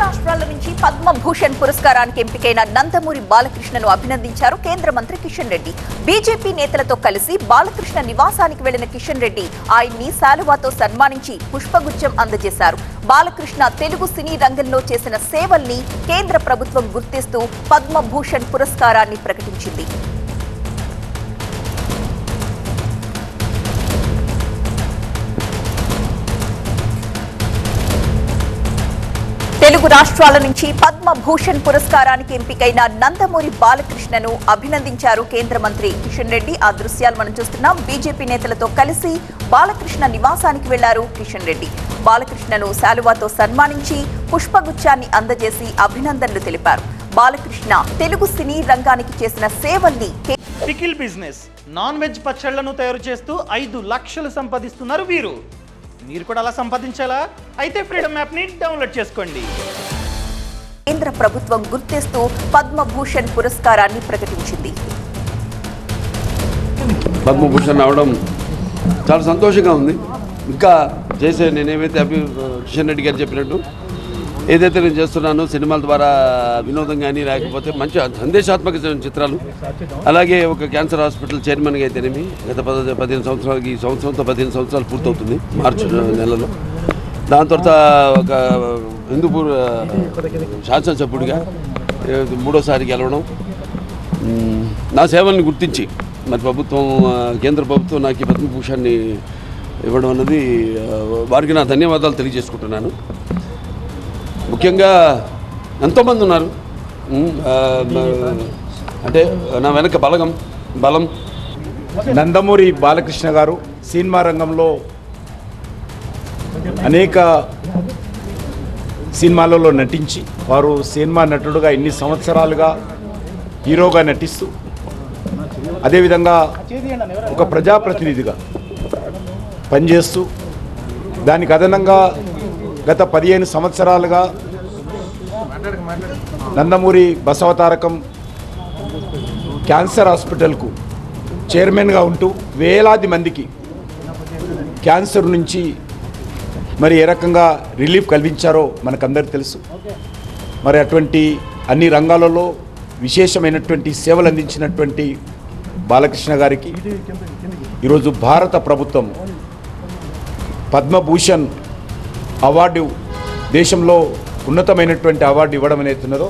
రాష్ట్రాల నుంచి పద్మభూషణ్ పురస్కారానికి ఎంపికైన నందమూరి బాలకృష్ణను అభినందించారు కేంద్ర మంత్రి కిషన్ రెడ్డి. బీజేపీ నేతలతో కలిసి బాలకృష్ణ నివాసానికి వెళ్లిన కిషన్ రెడ్డి ఆయన్ని శాలువాతో సన్మానించి పుష్పగుచ్చం అందజేశారు. బాలకృష్ణ తెలుగు సినీ రంగంలో చేసిన సేవల్ని కేంద్ర ప్రభుత్వం గుర్తిస్తూ పద్మభూషణ్ పురస్కారాన్ని ప్రకటించింది. తెలుగు రాష్ట్రాల నుంచి పద్మభూషణ్ పురస్కారానికి ఎంపికైన నందమూరి బాలకృష్ణను అభినందించారు కేంద్ర మంత్రి కిషన్ రెడ్డి. ఆ దృశ్యాలు మనం చూస్తున్నాం. బీజేపీ నేతలతో కలిసి బాలకృష్ణ నివాసానికి వెళ్లారు కిషన్ రెడ్డి. బాలకృష్ణను శాలువాతో సన్మానించి పుష్పగుచ్చాన్ని అందజేసి అభినందనలు తెలిపారు. బాలకృష్ణ తెలుగు సినీ రంగానికి చేసిన సేవల్ని పికిల్ బిజినెస్ నాన్ వెజ్ పచ్చళ్లను తయారు చేస్తూ 5 లక్షలు సంపాదిస్తున్నారు వీరు. మీరు కూడా అలా సంపాదించాలా? అయితే ఫ్రీడమ్ యాప్ ని డౌన్లోడ్ చేసుకోండి. కేంద్ర ప్రభుత్వం గుర్తిస్తూ పద్మభూషణ్ పురస్కారాన్ని ప్రకటించింది. పద్మభూషణ్ అవడం చాలా సంతోషంగా ఉంది. ఇంకా చేసే నేనేమైతే కిషన్ రెడ్డి గారు చెప్పినట్టు ఏదైతే నేను చేస్తున్నానో సినిమాల ద్వారా వినోదం కానీ లేకపోతే మంచి సందేశాత్మక చిత్రాలు, అలాగే ఒక క్యాన్సర్ హాస్పిటల్ చైర్మన్గా అయితేనేమి గత 15 సంవత్సరాలకి, ఈ సంవత్సరంతో 15 సంవత్సరాలు పూర్తవుతుంది మార్చి నెలలో. దాని తర్వాత ఒక హిందూపూర్ శాసనసభ్యుడిగా 3వ గెలవడం, నా సేవల్ని గుర్తించి మరి ప్రభుత్వం, కేంద్ర ప్రభుత్వం నాకు ఈ పద్మభూషణ్ని ఇవ్వడం అన్నది వారికి నా ధన్యవాదాలు తెలియజేసుకుంటున్నాను. ముఖ్యంగా ఎంతోమంది ఉన్నారు, అంటే నా వెనక బలం. నందమూరి బాలకృష్ణ గారు సినిమా రంగంలో అనేక సినిమాలలో నటించి, వారు సినిమా నటుడుగా ఇన్ని సంవత్సరాలుగా హీరోగా నటిస్తూ, అదేవిధంగా ఒక ప్రజాప్రతినిధిగా పనిచేస్తూ, దానికి అదనంగా గత 15 సంవత్సరాలుగా నందమూరి బసవతారకం క్యాన్సర్ హాస్పిటల్కు చైర్మన్గా ఉంటూ వేలాది మందికి క్యాన్సర్ నుంచి మరి ఏ రకంగా రిలీఫ్ కల్పించారో మనకందరికీ తెలుసు. మరి అటువంటి అన్ని రంగాలలో విశేషమైనటువంటి సేవలు అందించినటువంటి బాలకృష్ణ గారికి ఈరోజు భారత ప్రభుత్వం పద్మభూషణ్ అవార్డు, దేశంలో ఉన్నతమైనటువంటి అవార్డు ఇవ్వడం అనేది ఉన్నదో